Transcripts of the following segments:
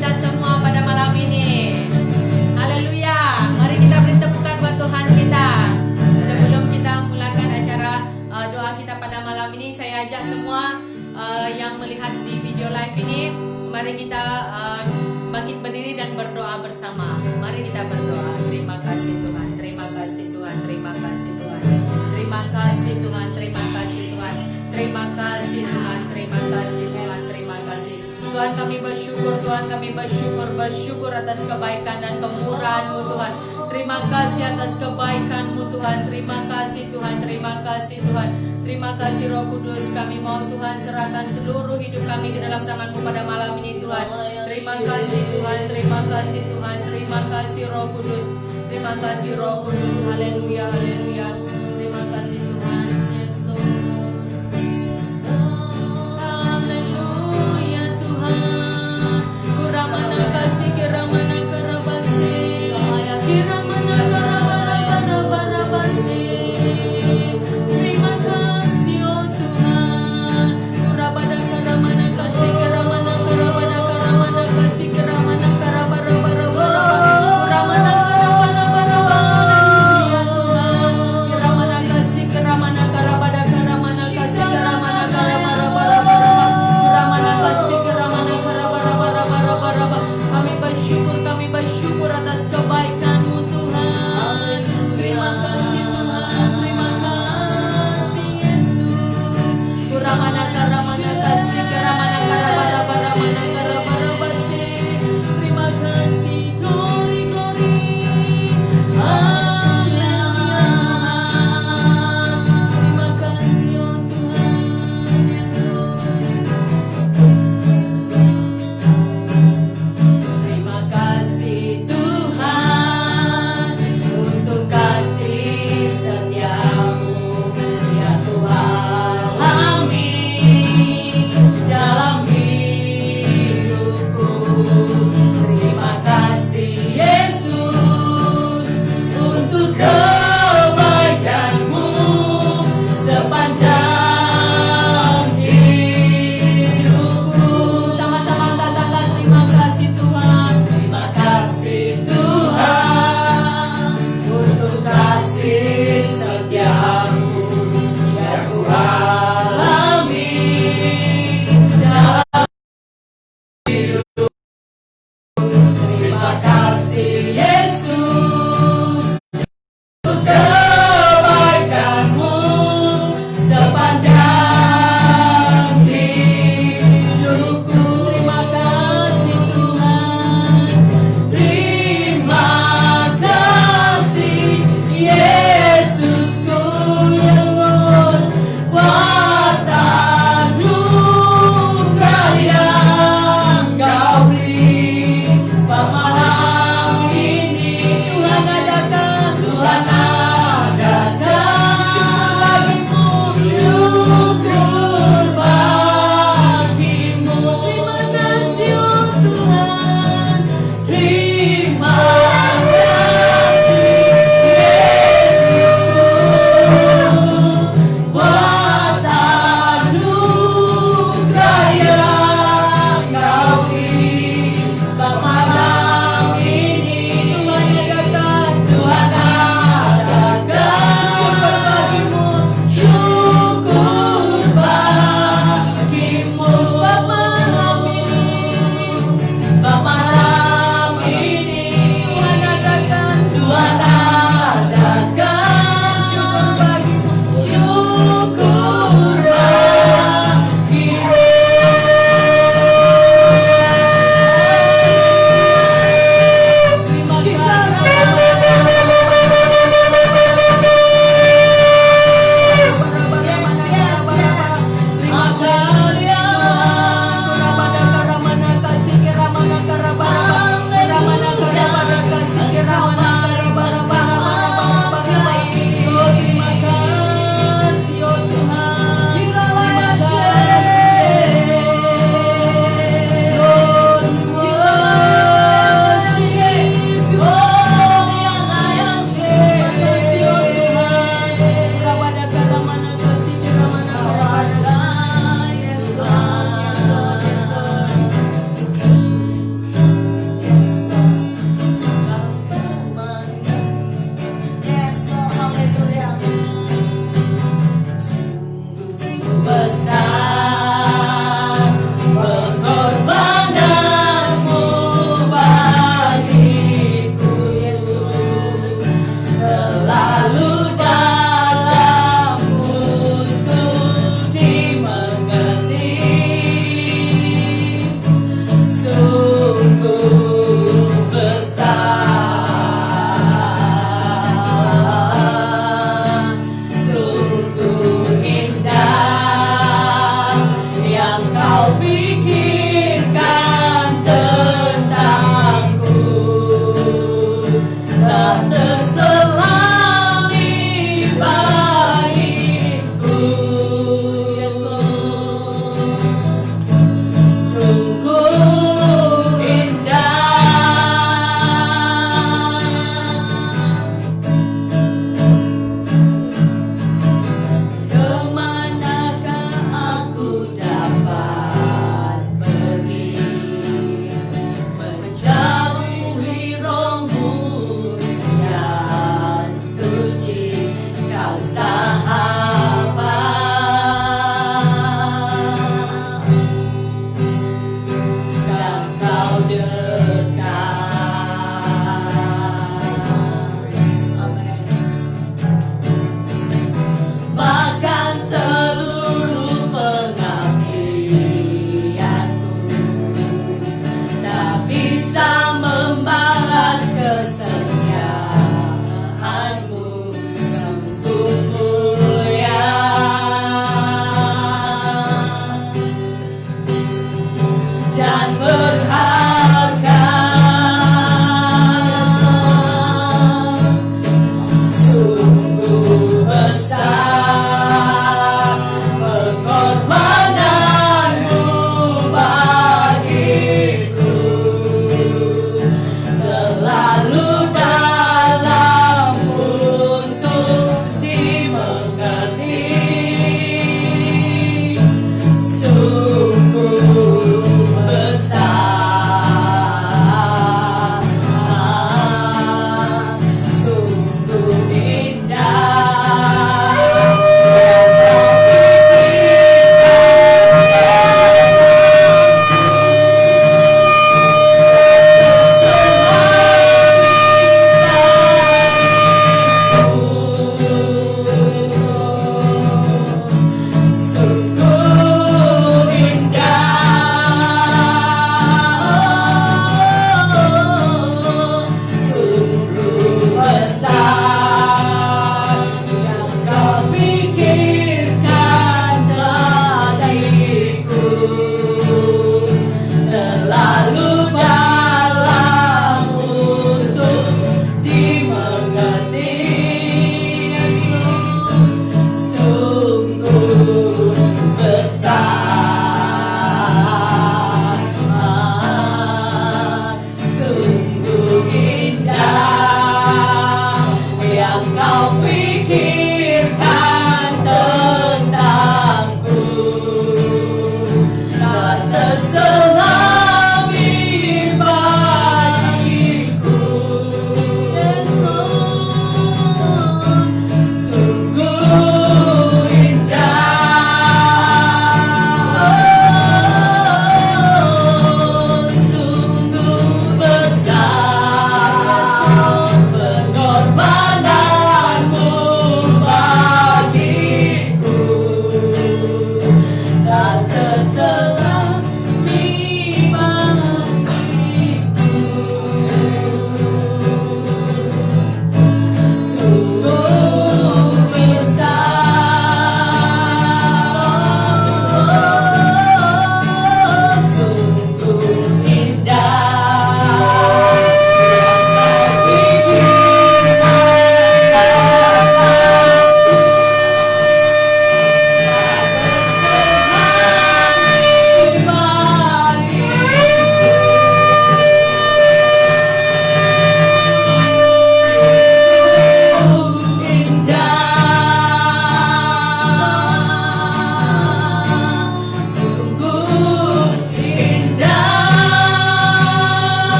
kita semua pada malam ini. Haleluya. Mari kita beri tepukan buat Tuhan kita. Sebelum kita mulakan acara doa kita pada malam ini, saya ajak semua yang melihat di video live ini, mari kita bangkit berdiri dan berdoa bersama. Mari kita berdoa. Terima kasih Tuhan, terima kasih Tuhan, terima kasih Tuhan, terima kasih Tuhan, terima kasih Tuhan, terima kasih Tuhan, terima kasih Tuhan, terima kasih Tuhan. Kami bersyukur, Tuhan, kami bersyukur atas kebaikan dan kemurahan-Mu Tuhan. Terima kasih atas kebaikan-Mu Tuhan. Terima kasih Tuhan, terima kasih Tuhan. Terima kasih Roh Kudus, kami mau Tuhan serahkan seluruh hidup kami ke dalam tangan-Mu pada malam ini Tuhan. Terima kasih Tuhan, terima kasih Tuhan, terima kasih Roh Kudus, terima kasih Roh Kudus. Haleluya, haleluya. Terima kasih Tuhan. Yes Lord. Haleluya Tuhan. Kuramana kasih, kiramana karabasi, kiramana karabasi. Terima kasih oh Tuhan. Kurabada karamana kasih, kiramana karabada karamana kasih, kiramana karabara bara bara. Kuramana karabana bara bara. Haleluya Tuhan.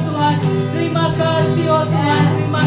Tuhan. Terima kasih oh Tuhan, terima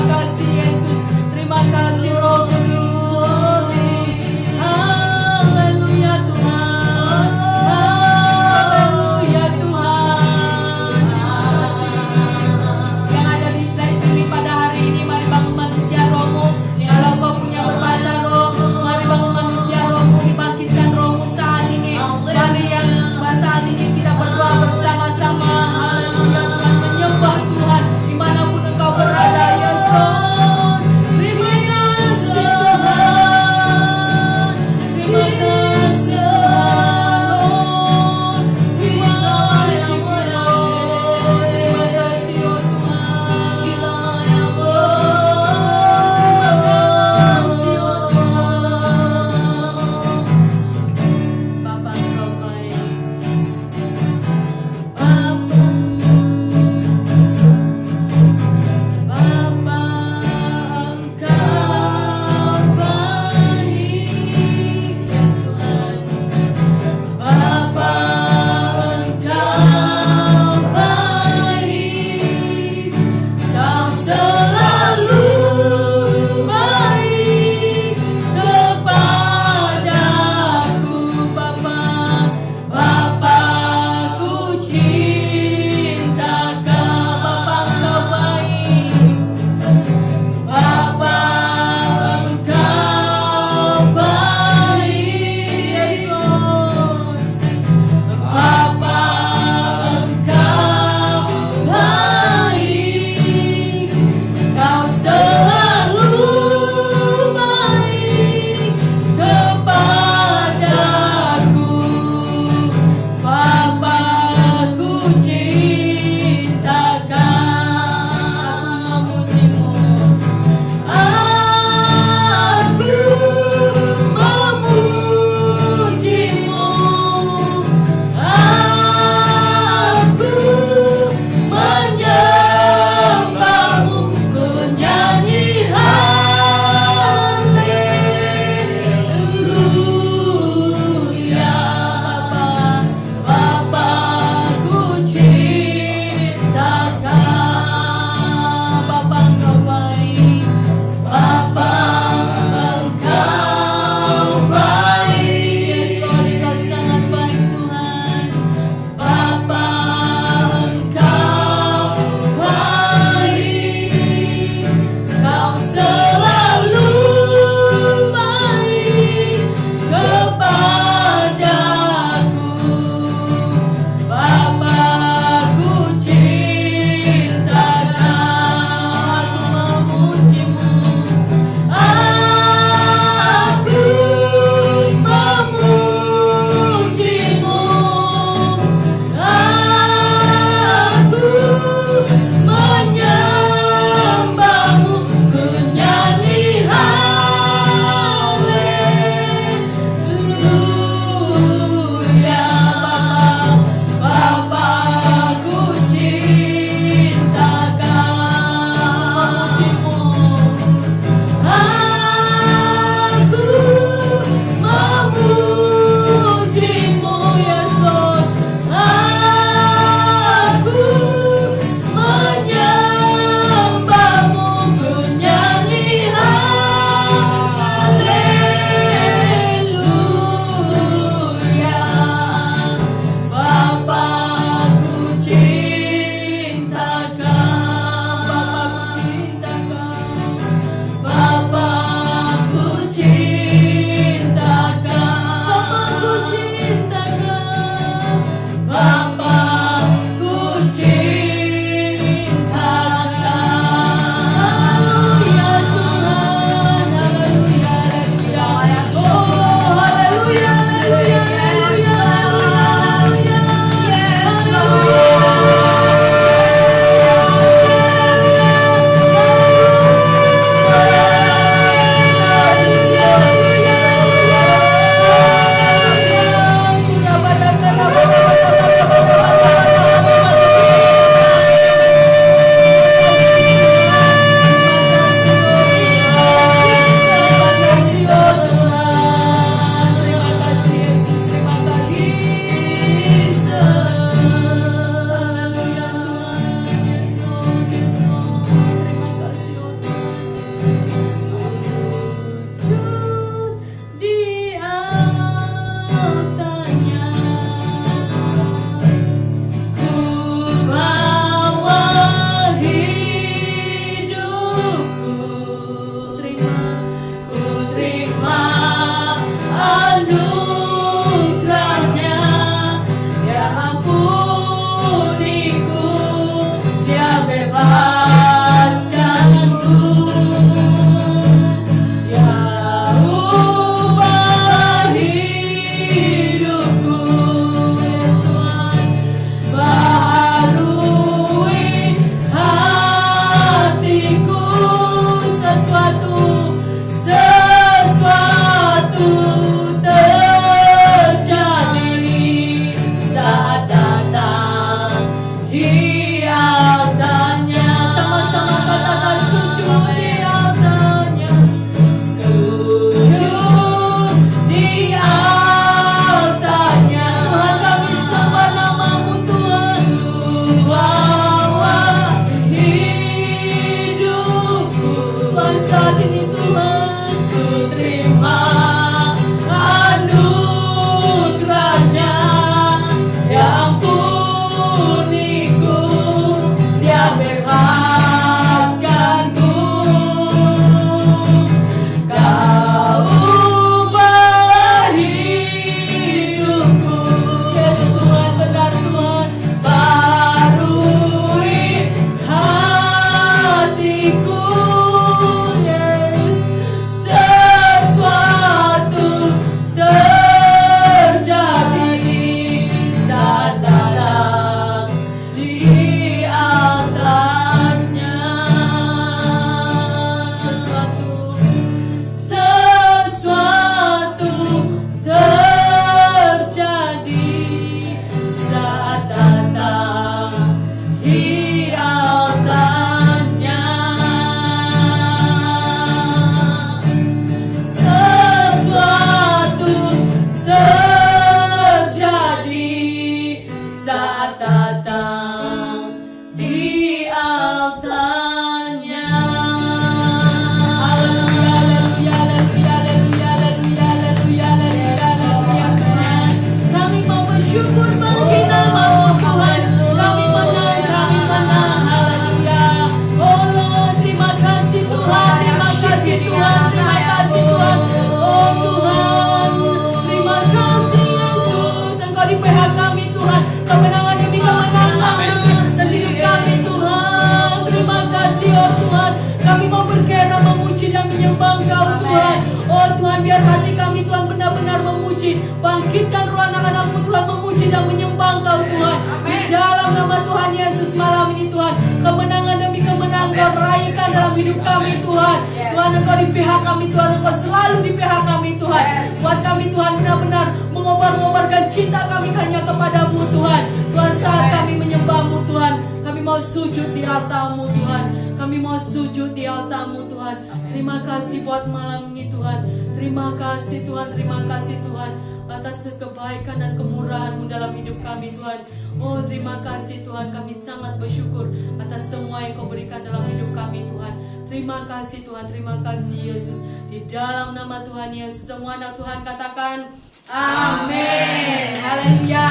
menyembah Engkau Tuhan. Oh Tuhan, biar hati kami Tuhan benar-benar memuji. Bangkitkan roh anak-anakmu Tuhan memuji dan menyembah Engkau Tuhan. Di dalam nama Tuhan Yesus malam ini Tuhan, kemenangan demi kemenangan Kau raihkan dalam hidup kami Tuhan. Tuhan, Engkau di pihak kami Tuhan, Engkau selalu di pihak kami Tuhan. Buat kami Tuhan benar-benar mengobar-ngobarkan cinta kami hanya kepadamu Tuhan. Tuhan, saat kami menyembahmu Tuhan, kami mau sujud di altar-Mu Tuhan. Kami mau sujud di altar-Mu Tuhan. Terima kasih buat malam ini Tuhan. Terima kasih Tuhan, terima kasih Tuhan atas kebaikan dan kemurahan-Mu dalam hidup kami Tuhan. Oh terima kasih Tuhan, kami sangat bersyukur atas semua yang Kau berikan dalam hidup kami Tuhan. Terima kasih Tuhan, terima kasih Yesus. Di dalam nama Tuhan Yesus, semua anak Tuhan katakan amin. Haleluya.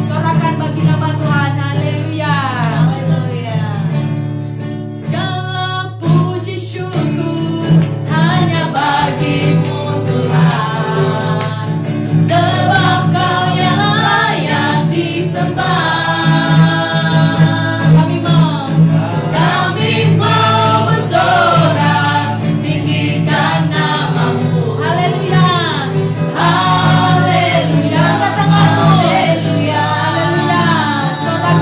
Sorakan bagi nama Tuhan. Haleluya. Haleluya. Segala puji syukur hanya bagimu Tuhan, sebab Kau yang layak disembah. Kami mau bersorak tinggikan namamu. Haleluya. Haleluya. Katakan haleluya. Haleluya. Sorak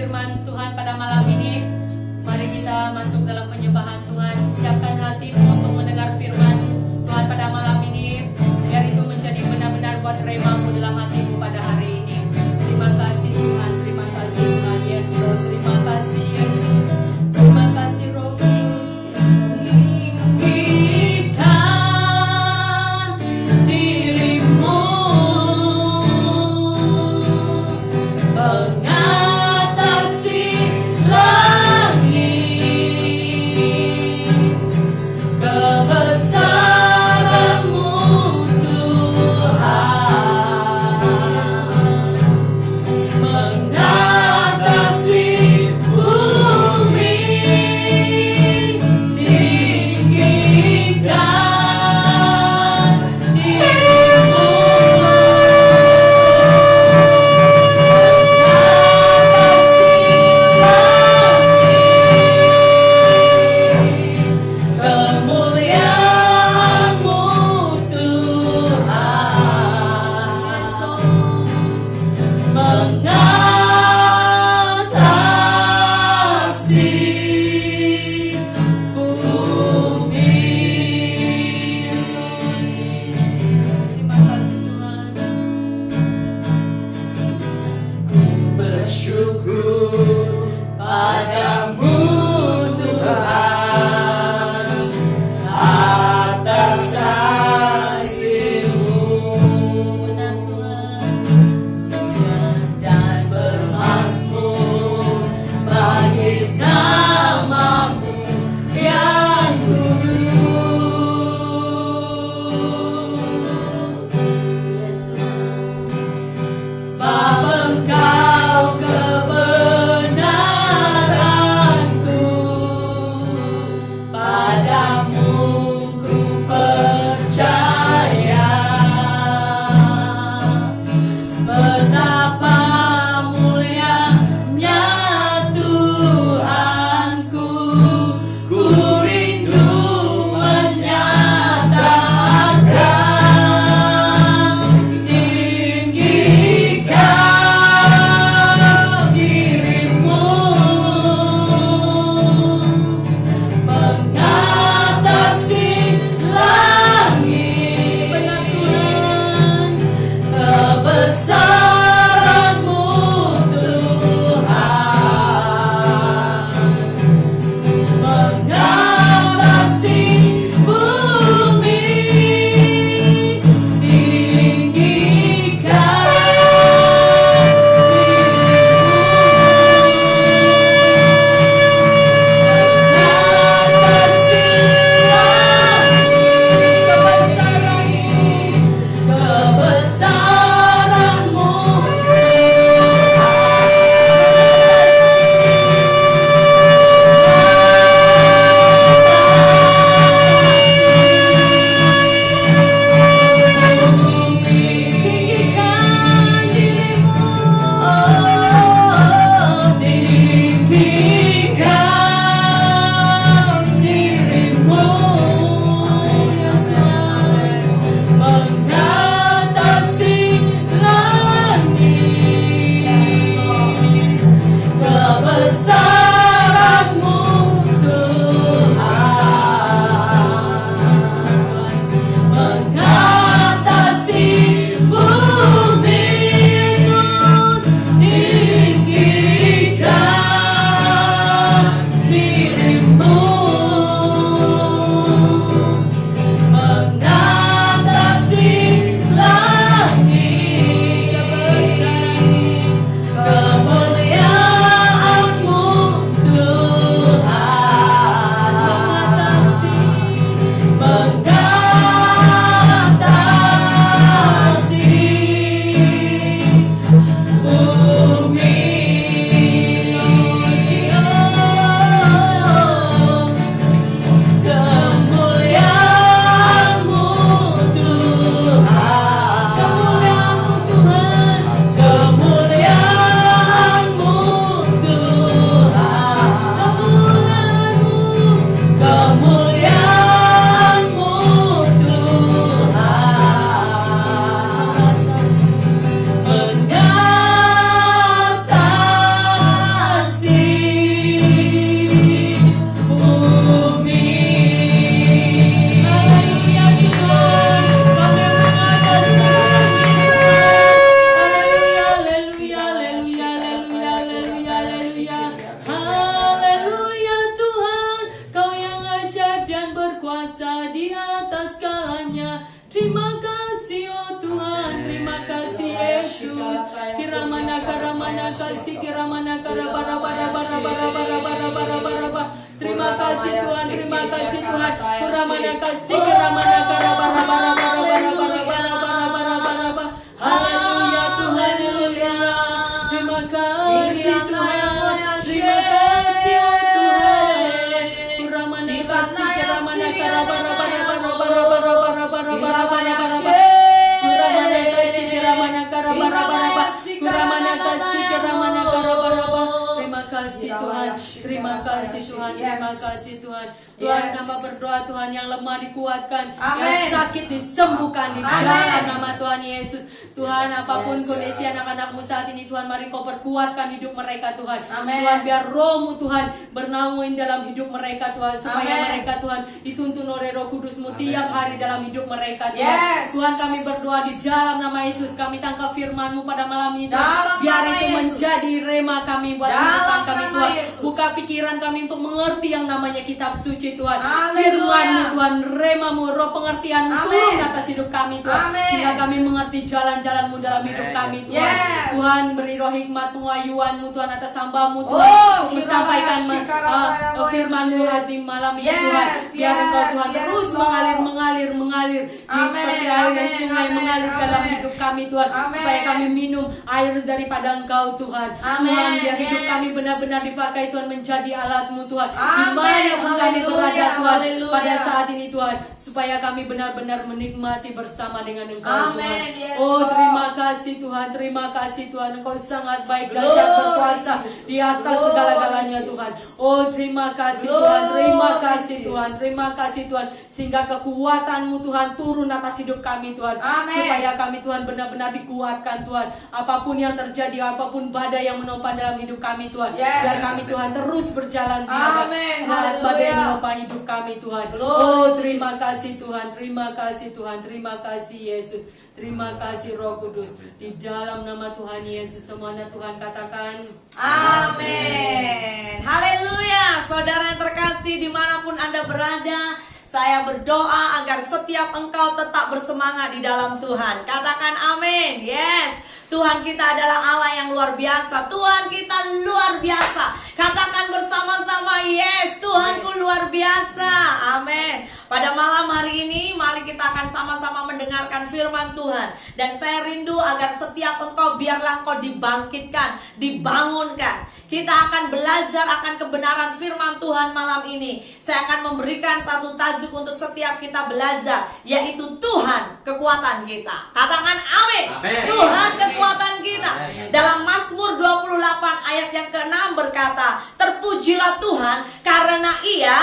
firman Tuhan pada malam ini. Mari kita masuk dalam penyembahan Tuhan. Siapkan hatimu untuk mendengar firman Tuhan pada malam ini, biar itu menjadi benar-benar buat remamu dalam hatimu pada hari ini. Terima kasih Tuhan, terima kasih Tuhan Yesus, terima kasih Yesus, terima kasih Roh Kudus. Tinggikan dirimu mengatasi langit, kebesaranmu Tuhan, mengatasi bumi, tinggikan dirimu, mengatasi langit, kemuliaanmu Tuhan, mengatasi bumi. Terima kasih Tuhan. Ku bersyukur padamu Tuhan atas kasih-Mu. Benar Tuhan. Dan bermazmur bagi nama-Mu yang kudus. Sebab Engkau kebenaran Ramana kasih Ramana kara bara bara bara bara bara bara bara bara bara. Terima kasih Tuhan, terima kasih Tuhan. Ramana kasih Ramana kara bara bara bara bara bara bara bara bara bara. Haleluya Tuhan, haleluya. Terima kasih Tuhan, terima kasih Tuhan. Ramana kasih Ramana kara bara bara bara bara bara bara bara bara bara bara. Ramana kasih Ramana kara bara bara bara. Ramana kasih Ramana kara bara bara. Terima kasih Tuhan, terima kasih Tuhan, terima kasih Tuhan. Tuhan, nama berdoa Tuhan, yang lemah dikuatkan, yang sakit disembuhkan di dalam nama Tuhan Yesus. Tuhan, apapun kondisi anak-anakmu saat ini Tuhan, mari Kau perkuatkan hidup mereka Tuhan. Tuhan, biar rohmu Tuhan bernaung dalam hidup mereka Tuhan, supaya mereka Tuhan dituntun oleh Roh Kudus-Mu tiap hari dalam hidup mereka Tuhan. Tuhan, kami berdoa di dalam nama Yesus, kami tangkap firman-Mu pada malam ini Tuhan. Biar itu menjadi rema kami buat kehidupan kami Tuhan. Buka pikiran kami untuk mengerti yang namanya kitab suci Tuhan. Firman-Mu Tuhan, rema-Mu, roh pengertian-Mu turun atas hidup kami Tuhan. Sehingga kami mengerti jalan-jalan-Mu dalam hidup kami Tuhan. Tuhan, beri roh hikmat pengayuan-Mu Tuhan atas hamba-Mu Tuhan. Sampaikan firman-Mu hati malam ini Tuhan. Biar Engkau Tuhan terus mengalir seperti air dan sungai mengalir dalam hidup kami Tuhan. Supaya kami minum air daripada Engkau Tuhan. Tuhan, biar hidup kami benar-benar dipakai Tuhan menjadi alat-Mu Tuhan. Dimanapun kami berada Tuhan pada saat ini Tuhan, supaya kami benar-benar menikmati bersama dengan Engkau Tuhan. Oh, terima kasih Tuhan, terima kasih Tuhan. Engkau sangat baik, dahsyat, berkuasa di atas segala-galanya Tuhan. Oh, terima kasih Tuhan, terima kasih Tuhan, terima kasih Tuhan. Sehingga kekuatan-Mu Tuhan turun atas hidup kami Tuhan. Supaya kami Tuhan benar-benar dikuatkan Tuhan. Apapun yang terjadi, apapun badai yang menopang dalam hidup kami Tuhan, biar kami Tuhan terus berjalan tiada badai yang menopang hidup kami Tuhan. Oh, terima kasih Tuhan, terima kasih Tuhan, terima kasih Yesus, terima kasih Roh Kudus. Di dalam nama Tuhan Yesus semuanya Tuhan katakan amin. Haleluya. Saudara yang terkasih, dimanapun Anda berada, saya berdoa agar setiap engkau tetap bersemangat di dalam Tuhan. Katakan amin. Yes, Tuhan kita adalah Allah yang luar biasa. Tuhan kita luar biasa. Katakan bersama-sama, yes, Tuhanku luar biasa. Amin. Pada malam hari ini, mari kita akan sama-sama mendengarkan firman Tuhan. Dan saya rindu agar setiap engkau, biarlah engkau dibangkitkan, dibangunkan. Kita akan belajar akan kebenaran firman Tuhan malam ini. Saya akan memberikan satu tajuk untuk setiap kita belajar, yaitu Tuhan kekuatan kita. Katakan amin. Tuhan kekuatan kita. Dalam Mazmur 28 ayat yang ke-6 berkata, terpujilah Tuhan karena Ia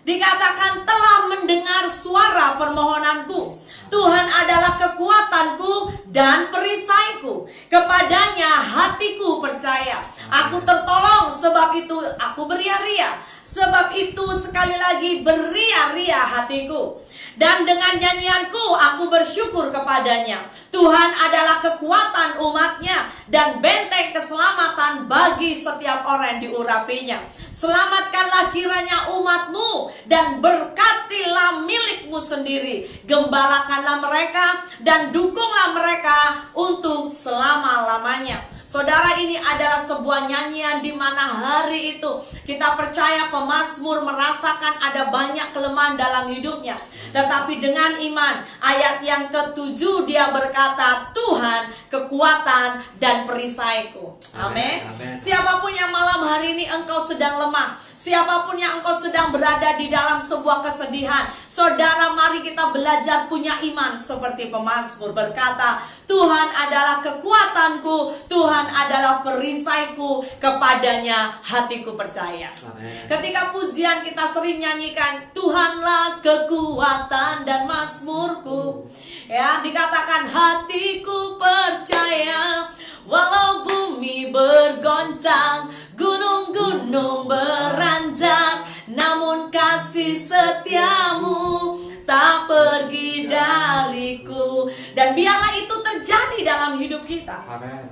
dikatakan telah mendengar suara permohonanku. Tuhan adalah kekuatanku dan perisaiku. Kepadanya hatiku percaya. Aku tertolong, sebab itu aku beria-ria. Sebab itu sekali lagi beria-ria hatiku. Dan dengan nyanyianku aku bersyukur kepadanya. Tuhan adalah kekuatan umatnya dan benteng keselamatan bagi setiap orang yang diurapinya. Selamatkanlah kiranya umatmu dan berkatilah milikmu sendiri. Gembalakanlah mereka dan dukunglah mereka untuk selama-lamanya. Saudara, ini adalah sebuah nyanyian di mana hari itu kita percaya pemazmur merasakan ada banyak kelemahan dalam hidupnya. Tetapi dengan iman, ayat yang ke-7 dia berkata, Tuhan kekuatan dan perisaiku. Amin. Siapapun yang malam hari ini engkau sedang lemah, siapapun yang engkau sedang berada di dalam sebuah kesedihan, saudara, mari kita belajar punya iman seperti pemazmur berkata, Tuhan adalah kekuatanku, Tuhan adalah perisaiku, kepadanya hatiku percaya. Amen. Ketika pujian kita sering nyanyikan, Tuhanlah kekuatan dan mazmurku. Ya, dikatakan hatiku percaya, walau bumi bergoncang, gunung-gunung beranjak, namun kasih setiamu tak pergi dariku. Dan biarlah itu terjadi dalam hidup kita. Amen.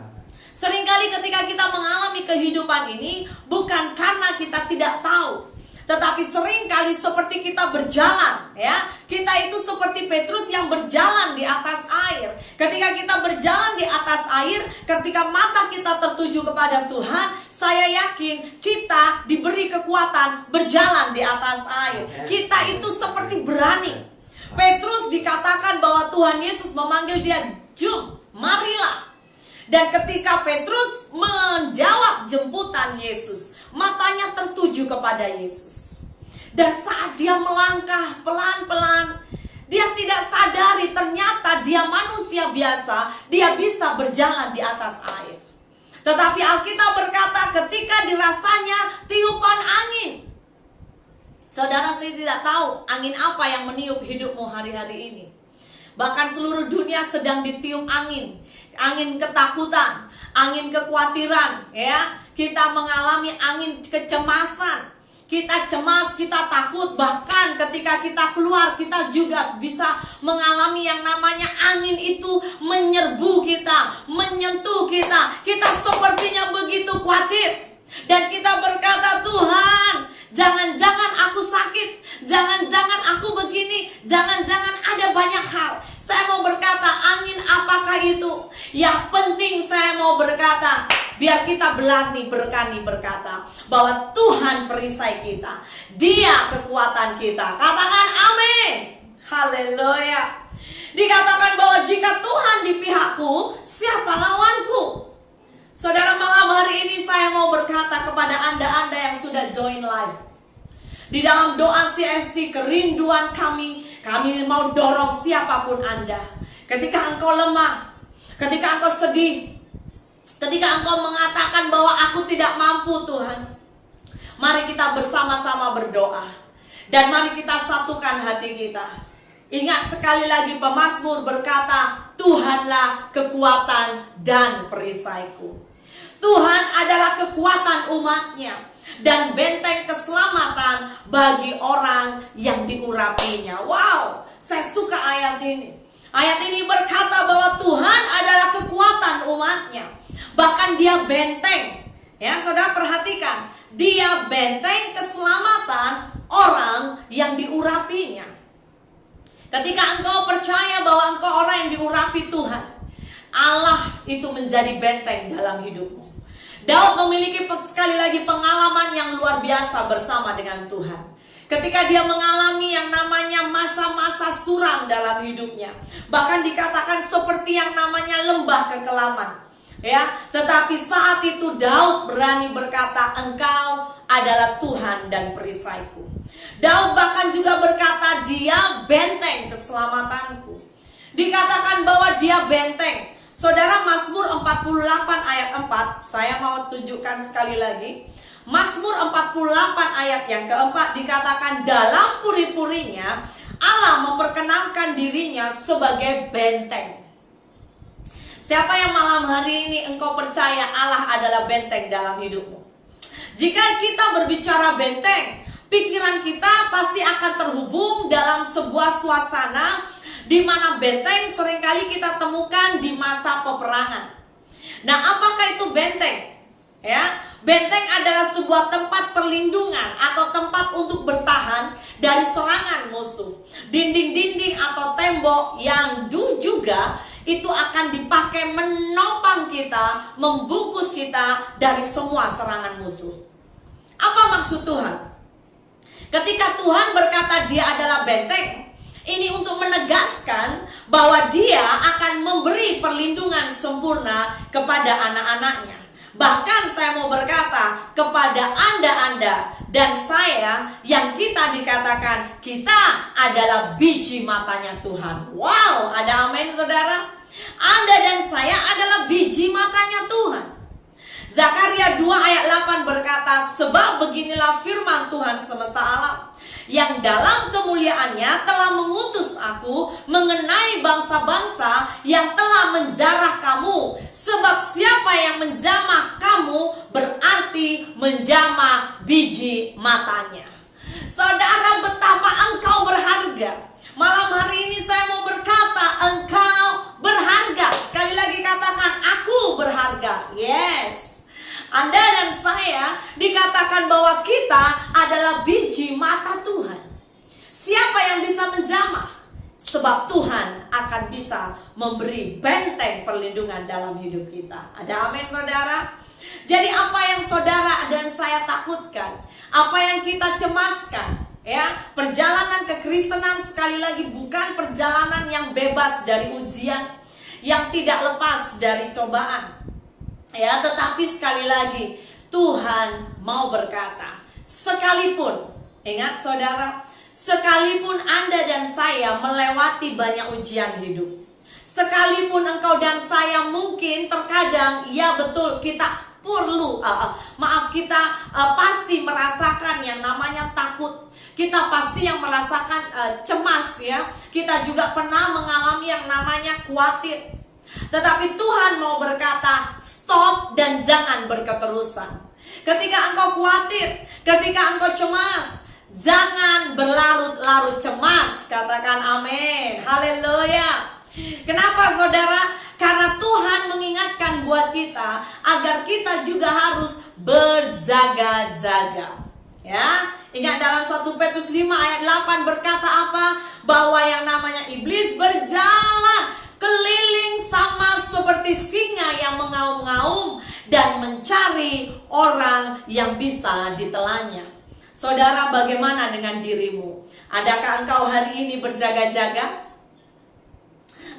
Seringkali ketika kita mengalami kehidupan ini, bukan karena kita tidak tahu, tetapi seringkali seperti kita berjalan, ya. Kita itu seperti Petrus yang berjalan di atas air. Ketika kita berjalan di atas air, ketika mata kita tertuju kepada Tuhan, saya yakin kita diberi kekuatan berjalan di atas air. Kita itu seperti berani. Petrus dikatakan bahwa Tuhan Yesus memanggil dia, "Jom, marilah." Dan ketika Petrus menjawab jemputan Yesus, matanya tertuju kepada Yesus. Dan saat dia melangkah pelan-pelan, dia tidak sadari ternyata dia manusia biasa, dia bisa berjalan di atas air. Tetapi Alkitab berkata ketika dirasanya tiupan angin. Saudara, saya tidak tahu angin apa yang meniup hidupmu hari-hari ini. Bahkan seluruh dunia sedang ditiup angin. Angin ketakutan, angin kekhawatiran, ya. Kita mengalami angin kecemasan. Kita cemas, kita takut. Bahkan ketika kita keluar, kita juga bisa mengalami yang namanya angin itu menyerbu kita, menyentuh kita. Kita sepertinya begitu khawatir. Dan kita berkata, "Tuhan, jangan-jangan aku sakit, jangan-jangan aku begini, jangan-jangan ada banyak hal." Saya mau berkata, angin apakah itu? Yang penting saya mau berkata, biar kita berani berkata bahwa Tuhan perisai kita, Dia kekuatan kita. Katakan amin. Haleluya. Dikatakan bahwa jika Tuhan di pihakku, siapa lawanku? Saudara, malam hari ini saya mau berkata kepada Anda yang sudah join live. Di dalam doa CST, kerinduan kami mau dorong siapapun Anda. Ketika engkau lemah, ketika engkau sedih, ketika engkau mengatakan bahwa aku tidak mampu Tuhan, mari kita bersama-sama berdoa. Dan mari kita satukan hati kita. Ingat sekali lagi pemazmur berkata, "Tuhanlah kekuatan dan perisaiku." Tuhan adalah kekuatan umatnya dan benteng keselamatan bagi orang yang diurapinya. Wow, saya suka ayat ini. Ayat ini berkata bahwa Tuhan adalah kekuatan umatnya. Bahkan Dia benteng. Ya, saudara perhatikan. Dia benteng keselamatan orang yang diurapinya. Ketika engkau percaya bahwa engkau orang yang diurapi Tuhan, Allah itu menjadi benteng dalam hidupmu. Daud memiliki sekali lagi pengalaman yang luar biasa bersama dengan Tuhan. Ketika dia mengalami yang namanya masa-masa suram dalam hidupnya, bahkan dikatakan seperti yang namanya lembah kekelaman, ya. Tetapi saat itu Daud berani berkata, "Engkau adalah Tuhan dan perisaiku." Daud bahkan juga berkata, "Dia benteng keselamatanku." Dikatakan bahwa dia benteng. Saudara, Mazmur 48 ayat 4, saya mau tunjukkan sekali lagi. Mazmur 48 ayat yang keempat dikatakan, dalam puri-purinya Allah memperkenankan dirinya sebagai benteng. Siapa yang malam hari ini engkau percaya Allah adalah benteng dalam hidupmu? Jika kita berbicara benteng, pikiran kita pasti akan terhubung dalam sebuah suasana di mana benteng seringkali kita temukan di masa peperangan. Nah, apakah itu benteng? Ya, benteng adalah sebuah tempat perlindungan atau tempat untuk bertahan dari serangan musuh. Dinding-dinding atau tembok yang juga itu akan dipakai menopang kita, membungkus kita dari semua serangan musuh. Apa maksud Tuhan? Ketika Tuhan berkata Dia adalah benteng, ini untuk menegaskan bahwa Dia akan memberi perlindungan sempurna kepada anak-anaknya. Bahkan saya mau berkata kepada Anda dan saya yang kita dikatakan kita adalah biji matanya Tuhan. Wow, ada amin saudara. Anda dan saya adalah biji matanya Tuhan. Zakaria 2 ayat 8 berkata, "Sebab beginilah firman Tuhan semesta alam, yang dalam kemuliaannya telah mengutus aku mengenai bangsa-bangsa yang telah menjarah kamu. Sebab siapa yang menjamah kamu berarti menjamah biji matanya." Saudara, betapa engkau berharga. Malam hari ini saya mau berkata, engkau berharga. Sekali lagi katakan, aku berharga. Yes, Anda dan saya dikatakan bahwa kita adalah biji mata Tuhan. Siapa yang bisa menjamah? Sebab Tuhan akan bisa memberi benteng perlindungan dalam hidup kita. Ada amin, saudara? Jadi apa yang saudara dan saya takutkan, apa yang kita cemaskan, ya, perjalanan kekristenan sekali lagi bukan perjalanan yang bebas dari ujian, yang tidak lepas dari cobaan. Ya, tetapi sekali lagi Tuhan mau berkata, sekalipun, ingat saudara, sekalipun Anda dan saya melewati banyak ujian hidup, sekalipun engkau dan saya mungkin terkadang, ya betul, kita perlu, kita pasti merasakan yang namanya takut. Kita pasti yang merasakan cemas, ya. Kita juga pernah mengalami yang namanya khawatir. Tetapi Tuhan mau berkata, stop dan jangan berketerusan. Ketika engkau khawatir, ketika engkau cemas, jangan berlarut-larut cemas. Katakan amin. Haleluya. Kenapa saudara? Karena Tuhan mengingatkan buat kita agar kita juga harus berjaga-jaga. Ya, ingat dalam 1 Petrus 5 ayat 8 berkata apa? Bahwa yang namanya iblis berjalan keliling sama seperti singa yang mengaum-ngaum dan mencari orang yang bisa ditelannya. Saudara, bagaimana dengan dirimu? Adakah engkau hari ini berjaga-jaga?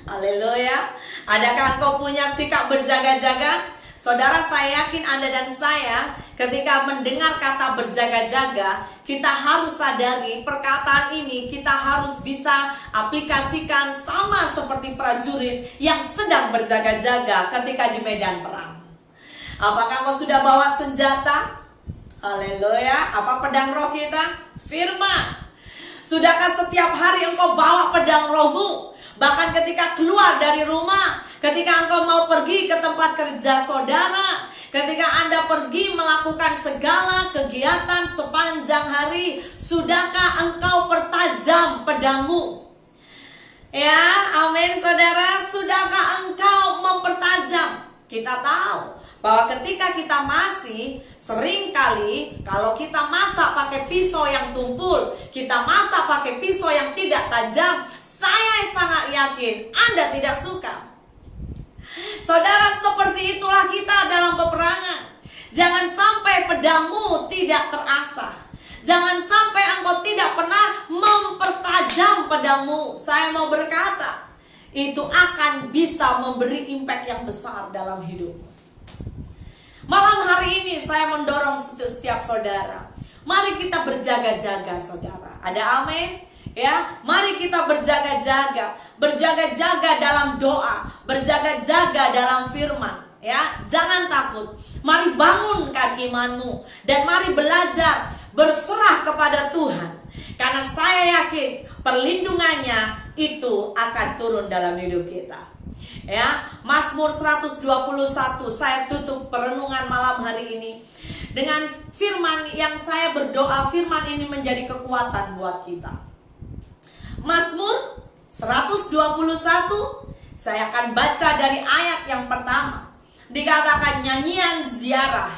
Haleluya. Adakah engkau punya sikap berjaga-jaga? Saudara, saya yakin Anda dan saya ketika mendengar kata berjaga-jaga, kita harus sadari perkataan ini kita harus bisa aplikasikan sama seperti prajurit yang sedang berjaga-jaga ketika di medan perang. Apakah kau sudah bawa senjata? Haleluya. Apa pedang roh kita? Firman. Sudahkah setiap hari engkau bawa pedang rohmu? Bahkan ketika keluar dari rumah, ketika engkau mau pergi ke tempat kerja saudara, ketika Anda pergi melakukan segala kegiatan sepanjang hari, sudahkah engkau pertajam pedangmu? Ya, amin saudara. Sudahkah engkau mempertajam? Kita tahu bahwa ketika kita masih seringkali kalau kita masak pakai pisau yang tumpul, kita masak pakai pisau yang tidak tajam, saya sangat yakin Anda tidak suka. Saudara, seperti itulah kita dalam peperangan. Jangan sampai pedangmu tidak terasah. Jangan sampai engkau tidak pernah mempertajam pedangmu. Saya mau berkata, itu akan bisa memberi impact yang besar dalam hidupmu. Malam hari ini saya mendorong setiap saudara, mari kita berjaga-jaga saudara. Ada amin? Ya, mari kita berjaga-jaga, berjaga-jaga dalam doa, berjaga-jaga dalam firman. Ya, jangan takut. Mari bangunkan imanmu dan mari belajar berserah kepada Tuhan. Karena saya yakin perlindungannya itu akan turun dalam hidup kita. Ya, Mazmur 121, saya tutup perenungan malam hari ini dengan firman yang saya berdoa firman ini menjadi kekuatan buat kita. Mazmur 121, saya akan baca dari ayat yang pertama. Dikatakan nyanyian ziarah,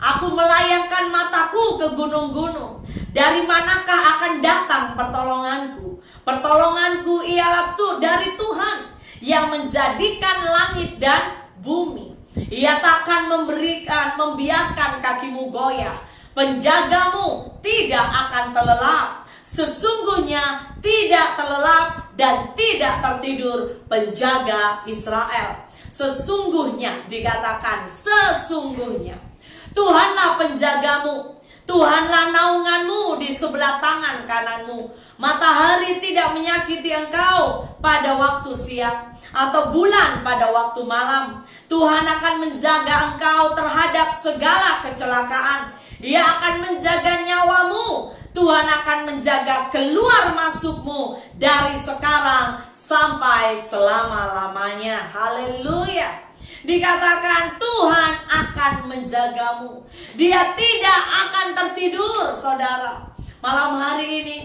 aku melayangkan mataku ke gunung-gunung. Dari manakah akan datang pertolonganku? Pertolonganku ialah dari Tuhan yang menjadikan langit dan bumi. Ia takkan membiarkan kakimu goyah. Penjagamu tidak akan terlelap. Sesungguhnya tidak terlelap dan tidak tertidur penjaga Israel. Sesungguhnya, dikatakan sesungguhnya, Tuhanlah penjagamu, Tuhanlah naunganmu di sebelah tangan kananmu. Matahari tidak menyakiti engkau pada waktu siang, atau bulan pada waktu malam. Tuhan akan menjaga engkau terhadap segala kecelakaan. Ia akan menjaga nyawamu. Tuhan akan menjaga keluar masukmu dari sekarang sampai selama-lamanya. Haleluya. Dikatakan Tuhan akan menjagamu. Dia tidak akan tertidur, saudara. Malam hari ini,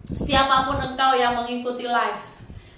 siapapun engkau yang mengikuti live,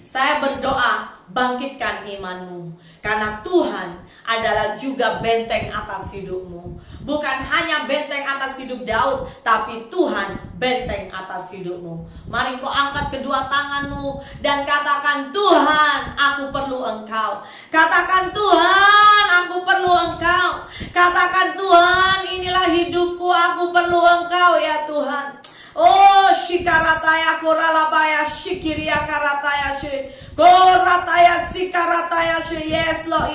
saya berdoa bangkitkan imanmu. Karena Tuhan adalah juga benteng atas hidupmu. Bukan hanya benteng atas hidup Daud, tapi Tuhan benteng atas hidupmu. Mari kau angkat kedua tanganmu dan katakan, Tuhan, aku perlu Engkau. Katakan, Tuhan, aku perlu Engkau. Katakan, Tuhan, inilah hidupku, aku perlu Engkau ya Tuhan. Oh, shikarataya koralabaya shikiria karataya shi. Korataya sikarataya shi. Yes Lord,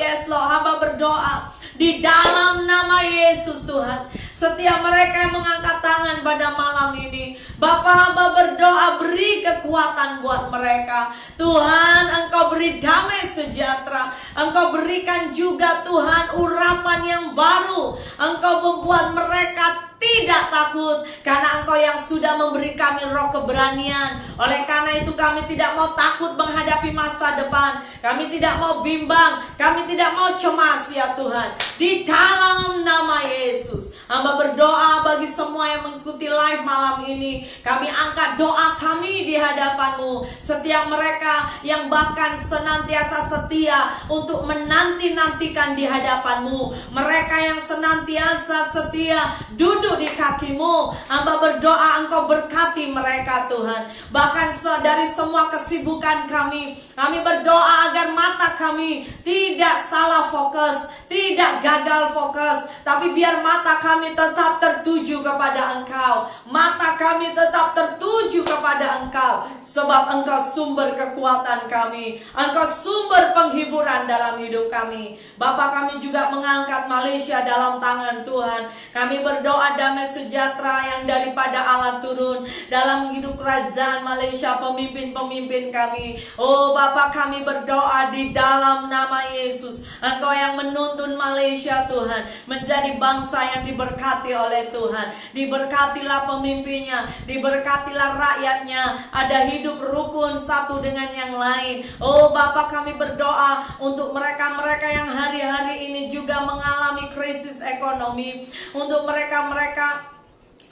hamba berdoa di dalam nama Yesus Tuhan. Setiap mereka yang mengangkat tangan pada malam ini, Bapa, hamba berdoa beri kekuatan buat mereka. Tuhan, Engkau beri damai sejahtera. Engkau berikan juga Tuhan urapan yang baru. Engkau membuat mereka tidak takut, karena Engkau yang sudah memberi kami roh keberanian. Oleh karena itu kami tidak mau takut menghadapi masa depan. Kami tidak mau bimbang, kami tidak mau cemas ya Tuhan. Di dalam nama Yesus, hamba berdoa bagi semua yang mengikuti live malam ini. Kami angkat doa kami di hadapan-Mu. Setiap mereka yang bahkan senantiasa setia untuk menanti-nantikan di hadapan-Mu, mereka yang senantiasa setia duduk di kaki-Mu, hamba berdoa Engkau berkati mereka Tuhan. Bahkan dari semua kesibukan kami berdoa agar mata kami tidak salah fokus, tidak gagal fokus, tapi biar mata kami tetap tertuju kepada Engkau. Mata kami tetap tertuju kepada Engkau, sebab Engkau sumber kekuatan kami, Engkau sumber penghiburan dalam hidup kami. Bapa, kami juga mengangkat Malaysia dalam tangan Tuhan. Kami berdoa damai sejahtera yang daripada Allah turun dalam hidup kerajaan Malaysia, pemimpin-pemimpin kami. Oh Bapa, kami berdoa di dalam nama Yesus, Engkau yang menuntun Malaysia Tuhan menjadi bangsa yang diberkati oleh Tuhan. Diberkatilah pemimpinnya, diberkatilah rakyatnya, ada hidup rukun satu dengan yang lain. Oh Bapa, kami berdoa untuk mereka-mereka yang hari-hari ini juga mengalami krisis ekonomi, untuk mereka-mereka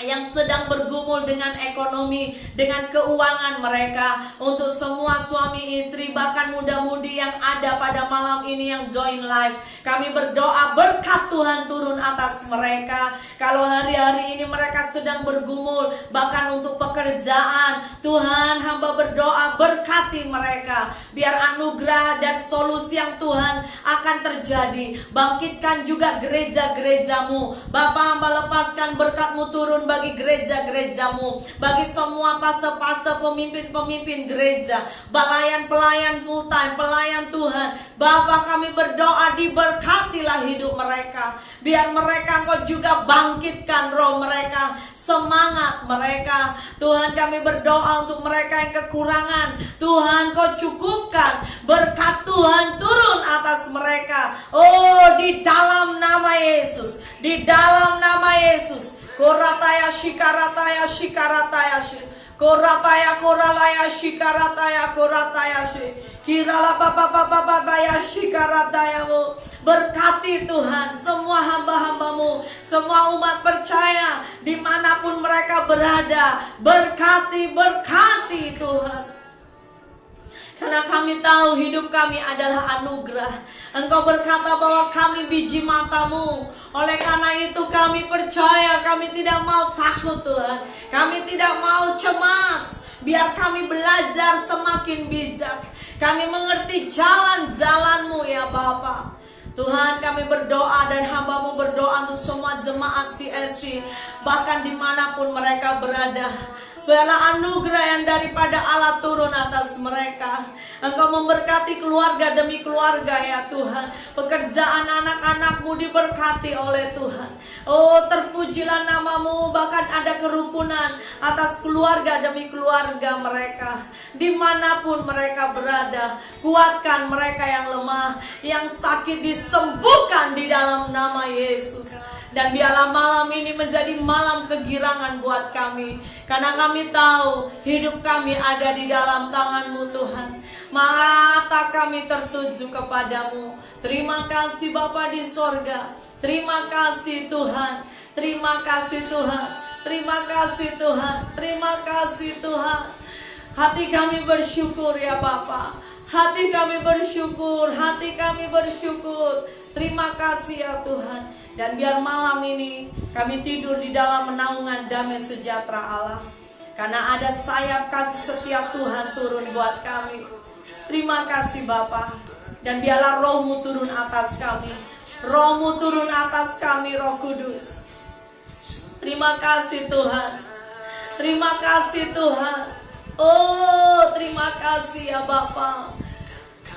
yang sedang bergumul dengan ekonomi, dengan keuangan mereka, untuk semua suami istri bahkan muda-mudi yang ada pada malam ini yang join live. Kami berdoa berkat Tuhan turun atas mereka. Kalau hari-hari ini mereka sedang bergumul bahkan untuk pekerjaan, Tuhan, hamba berdoa berkati mereka. Biar anugerah dan solusi yang Tuhan akan terjadi. Bangkitkan juga gereja-gerejamu. Bapa, hamba lepaskan berkat-Mu turun bagi gereja-gerejamu, bagi semua pastor-pastor, pemimpin-pemimpin gereja, pelayan-pelayan full time, pelayan Tuhan. Bapa, kami berdoa diberkatilah hidup mereka. Biar mereka Engkau juga bangkitkan roh mereka, semangat mereka. Tuhan, kami berdoa untuk mereka yang kekurangan, Tuhan Kau cukupkan. Berkat Tuhan turun atas mereka. Oh, di dalam nama Yesus, di dalam nama Yesus. Korataya shikarataya shikarataya shi. Korapaya koralaya shikarataya korataya shi. Kirala baba ya shikarataya mu. Berkati Tuhan semua hamba-hamba-Mu, semua umat percaya dimanapun mereka berada. Berkati Tuhan. Karena kami tahu hidup kami adalah anugerah. Engkau berkata bahwa kami biji mata-Mu. Oleh karena itu kami percaya, kami tidak mau takut Tuhan. Kami tidak mau cemas. Biar kami belajar semakin bijak. Kami mengerti jalan-jalan-Mu ya Bapa. Tuhan, kami berdoa dan hamba-Mu berdoa untuk semua jemaat CSC, bahkan dimanapun mereka berada. Biarlah anugerah yang daripada Allah turun atas mereka. Engkau memberkati keluarga demi keluarga ya Tuhan. Pekerjaan anak-anak-Mu diberkati oleh Tuhan. Oh, terpujilah nama-Mu. Bahkan ada kerukunan atas keluarga demi keluarga mereka. Dimanapun mereka berada, kuatkan mereka yang lemah, yang sakit disembuhkan di dalam nama Yesus. Dan biarlah malam ini menjadi malam kegirangan buat kami. Karena kami tahu hidup kami ada di dalam tangan-Mu Tuhan. Mata kami tertuju kepadamu. Terima kasih Bapa di sorga. Terima kasih Tuhan. Terima kasih Tuhan. Terima kasih Tuhan. Terima kasih Tuhan. Hati kami bersyukur ya Bapa. Hati kami bersyukur, hati kami bersyukur. Terima kasih ya Tuhan. Dan biar malam ini kami tidur di dalam naungan damai sejahtera Allah. Karena ada sayap kasih setiap Tuhan turun buat kami. Terima kasih Bapa. Dan biarlah roh-Mu turun atas kami. Roh-Mu turun atas kami, Roh Kudus. Terima kasih Tuhan. Terima kasih Tuhan. Oh, terima kasih ya Bapa.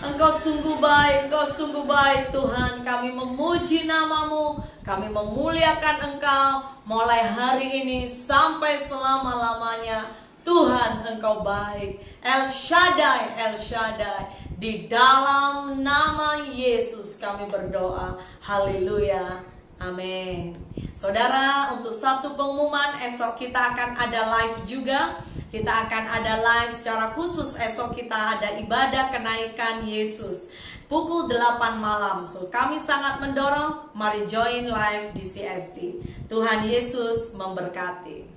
Engkau sungguh baik, Engkau sungguh baik Tuhan. Kami memuji nama-Mu, kami memuliakan Engkau mulai hari ini sampai selama-lamanya. Tuhan, Engkau baik. El Shaddai, El Shaddai. Di dalam nama Yesus kami berdoa. Haleluya. Amin. Saudara, untuk satu pengumuman, esok kita akan ada live juga. Kita akan ada live secara khusus. Esok kita ada ibadah kenaikan Yesus pukul 8 malam. So, kami sangat mendorong, mari join live di CST. Tuhan Yesus memberkati.